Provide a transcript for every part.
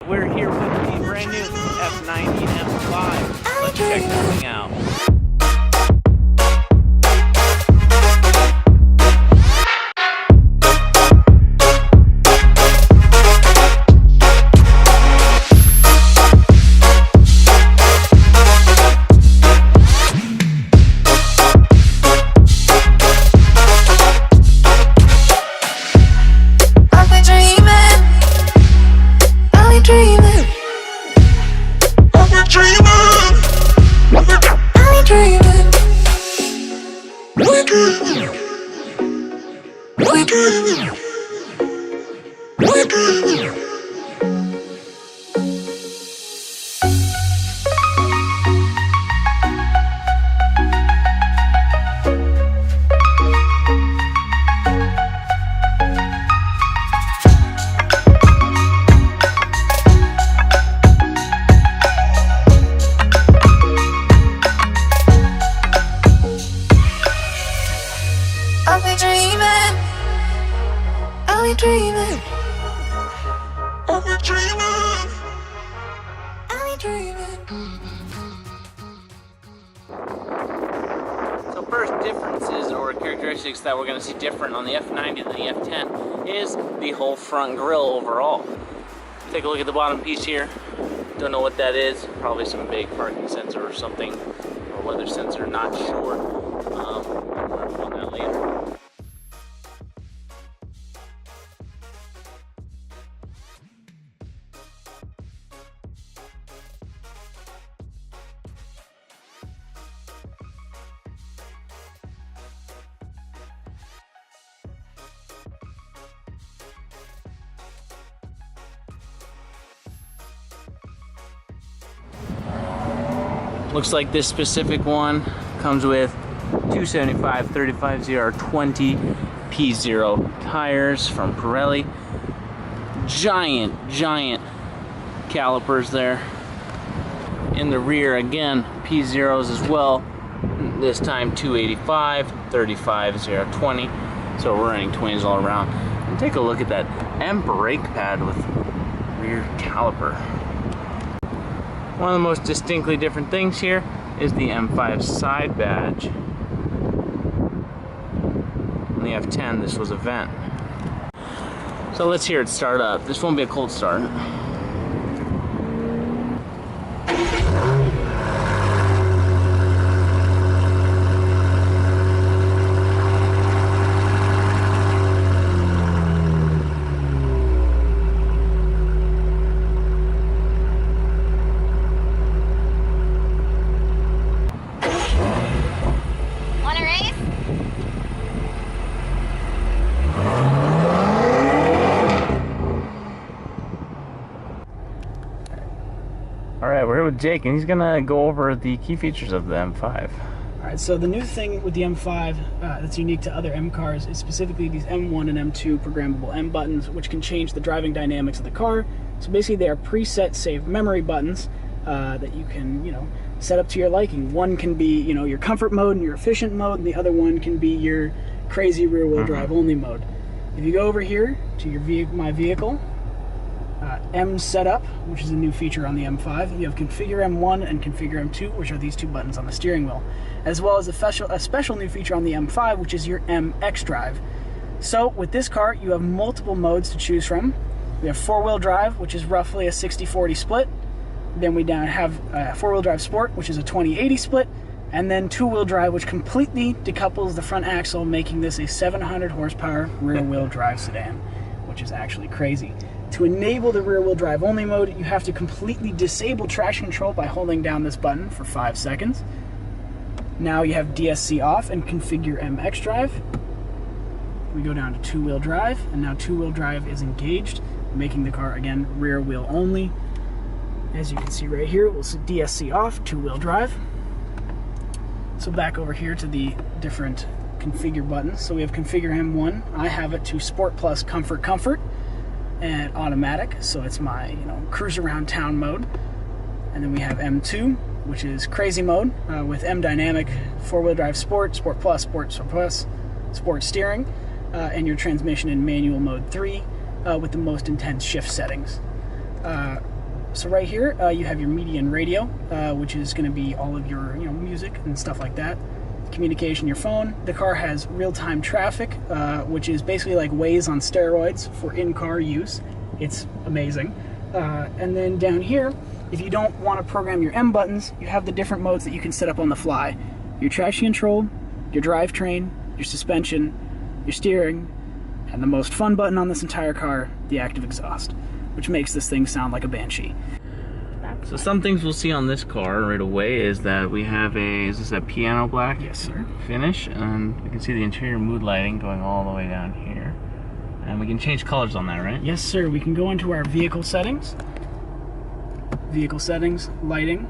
We're here with the brand new F90 M5. Let's check this thing out. So first differences or characteristics that we're going to see different on the F90 than the F10 is the whole front grille overall. Take a look at the bottom piece here. Don't know what that is. Probably some big parking sensor or something, or weather sensor, not sure. More on that later. Looks like this specific one comes with 275 35 ZR20 P0 tires from Pirelli. Giant calipers there. In the rear again, P0s as well. This time 285 35 ZR20. So we're running twins all around. And take a look at that M brake pad with rear caliper. One of the most distinctly different things here is the M5 side badge. On the F10, this was a vent. So let's hear it start up. This won't be a cold start. Alright, we're here with Jake, and he's gonna go over the key features of the M5. Alright, so the new thing with the M5 that's unique to other M cars is specifically these M1 and M2 programmable M buttons, which can change the driving dynamics of the car. So basically they are preset saved memory buttons that you can, set up to your liking. One can be, your comfort mode and your efficient mode, and the other one can be your crazy rear-wheel drive only mode. If you go over here to your my vehicle, M setup, which is a new feature on the M5. You have configure M1 and configure M2, which are these two buttons on the steering wheel, as well as a special new feature on the M5, which is your MX drive. So with this car, you have multiple modes to choose from. We have four-wheel drive, which is roughly a 60-40 split. Then we have four-wheel drive sport, which is a 20-80 split, and then two-wheel drive, which completely decouples the front axle, making this a 700 horsepower rear-wheel drive sedan, which is actually crazy. To enable the rear-wheel drive only mode, you have to completely disable traction control by holding down this button for 5 seconds. Now you have DSC off and configure MX drive. We go down to two-wheel drive, and now two-wheel drive is engaged, making the car, again, rear-wheel only. As you can see right here, we'll see DSC off, two-wheel drive. So back over here to the different configure buttons. So we have configure M1. I have it to Sport Plus Comfort, and automatic, so it's my cruise around town mode. And then we have M2, which is crazy mode with M Dynamic, four-wheel drive Sport Plus, Sport steering, and your transmission in manual mode 3 with the most intense shift settings. So right here, you have your media and radio, which is going to be all of your music and stuff like that. Communication, your phone. The car has real-time traffic, which is basically like Waze on steroids for in-car use. It's amazing. And then down here, if you don't want to program your M buttons, you have the different modes that you can set up on the fly. Your traction control, your drivetrain, your suspension, your steering, and the most fun button on this entire car, the active exhaust, which makes this thing sound like a Banshee. So some things we'll see on this car right away is that we have is this a piano black? Yes, sir. Finish, and you can see the interior mood lighting going all the way down here. And we can change colors on that, right? Yes, sir. We can go into our vehicle settings. Vehicle settings, lighting,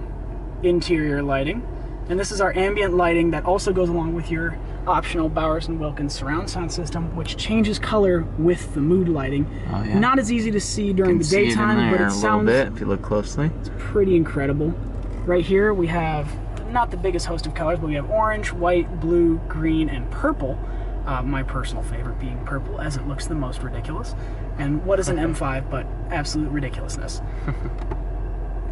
interior lighting. And this is our ambient lighting that also goes along with your optional Bowers & Wilkins surround sound system, which changes color with the mood lighting. Oh, yeah. Not as easy to see during the daytime, but it sounds, a little bit if you look closely. It's pretty incredible. Right here we have not the biggest host of colors, but we have orange, white, blue, green, and purple. My personal favorite being purple, as it looks the most ridiculous. And what is an M5 but absolute ridiculousness?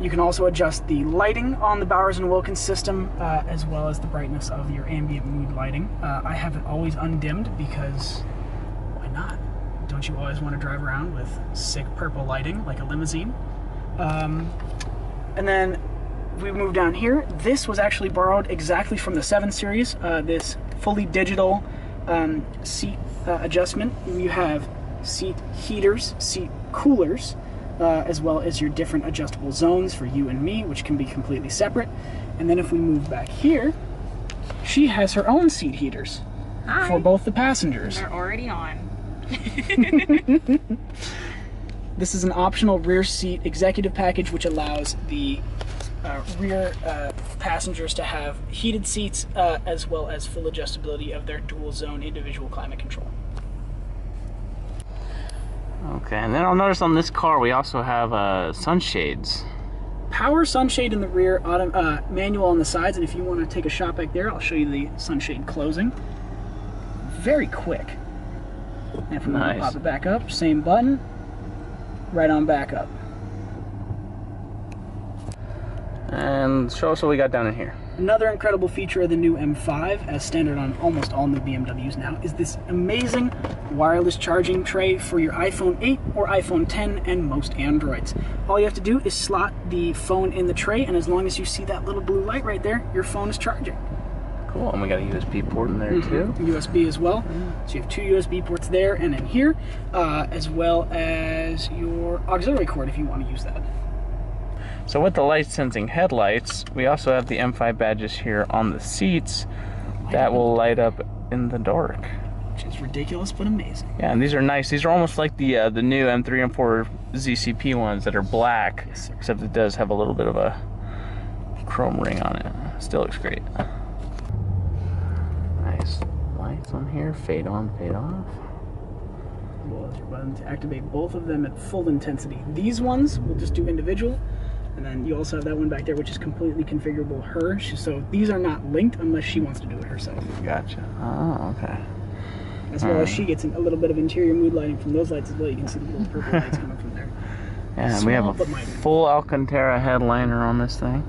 You can also adjust the lighting on the Bowers & Wilkins system, as well as the brightness of your ambient mood lighting. I have it always undimmed because why not? Don't you always want to drive around with sick purple lighting like a limousine? And then we move down here. This was actually borrowed exactly from the 7 Series, this fully digital seat adjustment. You have seat heaters, seat coolers, as well as your different adjustable zones for you and me, which can be completely separate. And then if we move back here, she has her own seat heaters. Hi. For both the passengers. They're already on. This is an optional rear seat executive package, which allows the rear passengers to have heated seats, as well as full adjustability of their dual zone individual climate control. Okay, and then I'll notice on this car we also have sunshades. Power sunshade in the rear, manual on the sides, and if you want to take a shot back there, I'll show you the sunshade closing. Very quick. And if we want to pop it back up, same button, right on back up. And show us what we got down in here. Another incredible feature of the new M5, as standard on almost all new BMWs now, is this amazing wireless charging tray for your iPhone 8 or iPhone 10 and most Androids. All you have to do is slot the phone in the tray, and as long as you see that little blue light right there, your phone is charging. Cool, and we got a USB port in there too. USB as well. So you have 2 USB ports there and in here, as well as your auxiliary cord if you want to use that. So with the light sensing headlights, we also have the M5 badges here on the seats that will light up in the dark. Which is ridiculous but amazing. Yeah, and these are nice. These are almost like the new M3 and 4 ZCP ones that are black, Yes, sir. except it does have a little bit of a chrome ring on it. Still looks great. Nice lights on here, fade on, fade off. Well, as your button to activate both of them at full intensity. These ones will just do individual. And then you also have that one back there, which is completely configurable her. So these are not linked unless she wants to do it herself. Gotcha. Oh, okay. As well as she gets a little bit of interior mood lighting from those lights as well. You can see the little purple lights coming from there. Yeah, and we have a full Alcantara headliner on this thing.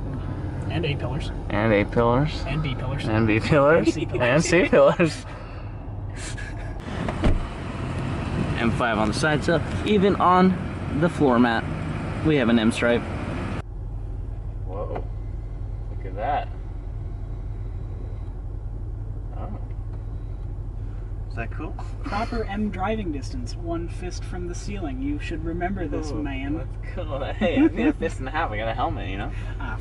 And A-pillars. And A-pillars. And B-pillars. And B-pillars. And C-pillars. And C-pillars. M5 on the sides up. Even on the floor mat, we have an M-stripe. Whoa. Look at that. Oh. Is that cool? Proper M driving distance, 1 fist from the ceiling. You should remember this, man. That's cool. Hey, I need a fist and a half. I got a helmet, you know?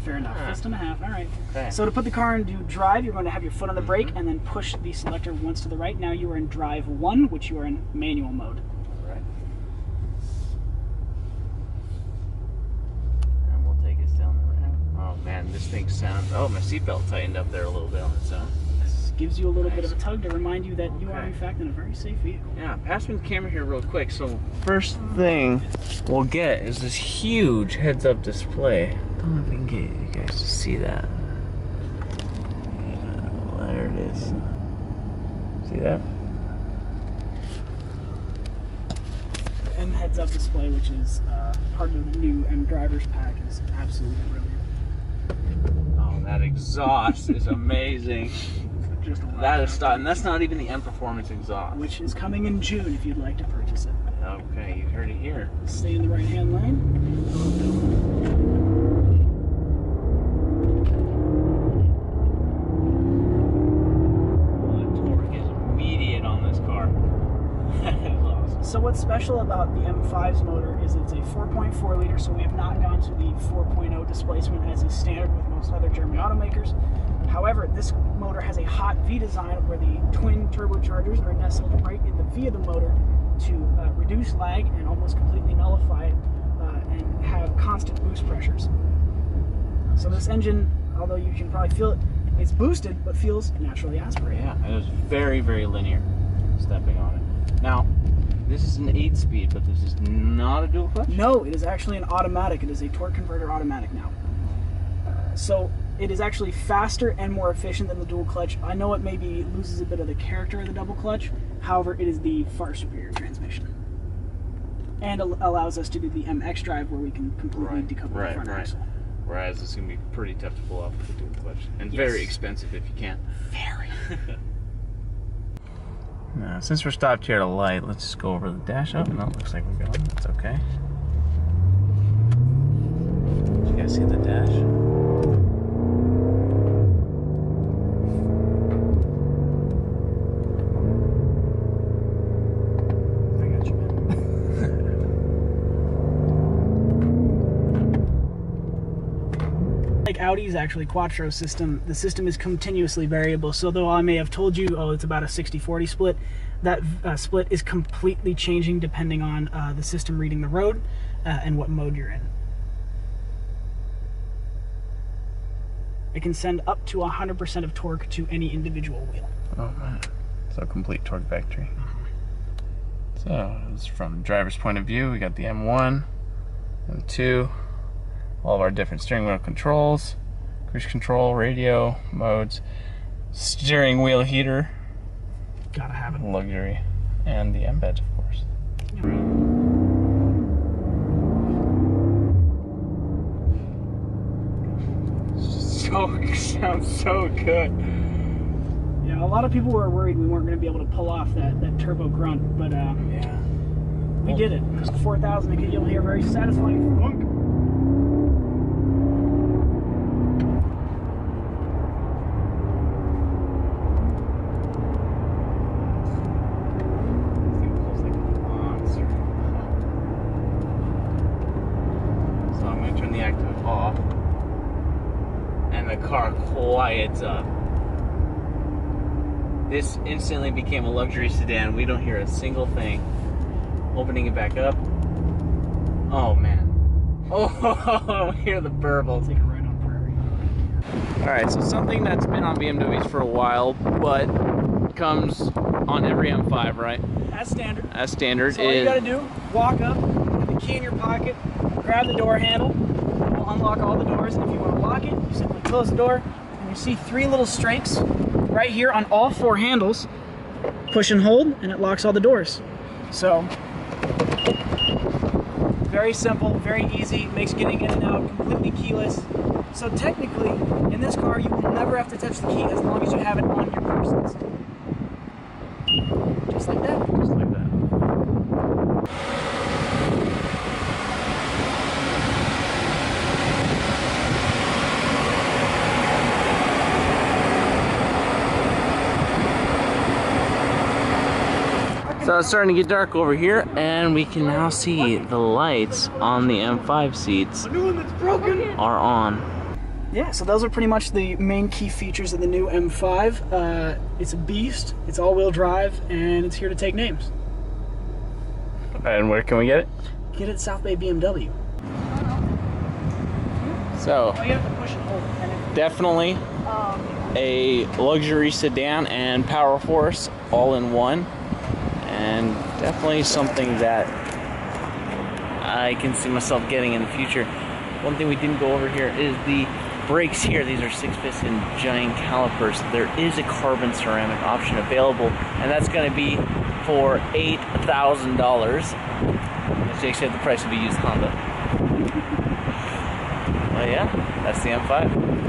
Fair enough. Fist and a half. All right. Okay. So to put the car into drive, you're going to have your foot on the brake and then push the selector once to the right. Now you are in drive 1, which you are in manual mode. Right. And we'll take us down the ramp. Oh man, this thing sounds. Oh, my seatbelt tightened up there a little bit on its own. This gives you a little bit of a tug to remind you that you are in fact in a very safe vehicle. Yeah, pass me the camera here real quick. So first thing we'll get is this huge heads-up display. I don't know if we can get you guys to see that. There it is. See that? And heads-up display, which is part of the new M Drivers pack, is absolutely brilliant. Oh, that exhaust is amazing. That is stuff, and that's not even the M Performance exhaust. Which is coming in June if you'd like to purchase it. Okay, you heard it here. Stay in the right-hand lane. So what's special about the M5's motor is it's a 4.4 liter, so we have not gone to the 4.0 displacement as is standard with most other German automakers. However, this motor has a hot V design where the twin turbochargers are nestled right in the V of the motor to reduce lag and almost completely nullify it and have constant boost pressures. So this engine, although you can probably feel it, it's boosted but feels naturally aspirated. Yeah, it was very, very linear stepping on it. Now, this is an 8-speed, but this is not a dual clutch? No, it is actually an automatic. It is a torque converter automatic now. So it is actually faster and more efficient than the dual clutch. I know it maybe loses a bit of the character of the double clutch. However, it is the far superior transmission. And allows us to do the MX drive where we can completely decouple the front axle. Whereas it's going to be pretty tough to pull off with the dual clutch. And very expensive if you can. Very. Now, since we're stopped here at a light, let's just go over the dash. Oh, no, looks like we're going. That's okay. Did you guys see the dash? I got you, man. Like Audi's actually Quattro system, the system is continuously variable. So though I may have told you, oh, it's about a 60-40 split, that split is completely changing depending on the system reading the road and what mode you're in. It can send up to 100% of torque to any individual wheel. Oh man, so complete torque vectory. So it's from the driver's point of view. We got the M1, M2, all of our different steering wheel controls, cruise control, radio modes, steering wheel heater, gotta have it, luxury, and the embeds, of course. Sounds so good. Yeah, a lot of people were worried we weren't going to be able to pull off that turbo grunt, but yeah, we did it. Because 4,000, you'll hear very satisfying funk. So I'm going to turn the active off, and the car quiets up. This instantly became a luxury sedan. We don't hear a single thing. Opening it back up. Oh man. Oh, hear the burble. Take a ride on prairie. Alright, so something that's been on BMWs for a while, but comes on every M5, right? As standard. As standard. So all you gotta do, walk up, put the key in your pocket, grab the door handle, and we'll unlock all the doors. And if you want to lock it, you simply close the door, and you see 3 little strikes right here on all 4 handles. Push and hold, and it locks all the doors. So, very simple, very easy, makes getting in and out completely keyless. So technically, in this car, you will never have to touch the key as long as you have it on your person. Just like that. Just like that. So it's starting to get dark over here, and we can now see the lights on the M5 seats are on. Yeah, so those are pretty much the main key features of the new M5. It's a beast, it's all-wheel drive, and it's here to take names. And where can we get it? Get it at South Bay BMW. So, Oh, you have to push and hold it. definitely a luxury sedan and power force all in one. And definitely something that I can see myself getting in the future. One thing we didn't go over here is the brakes here. These are 6-piston giant calipers. There is a carbon ceramic option available, and that's going to be for $8,000. It's takes you at the price of a used Honda. Well, yeah, that's the M5.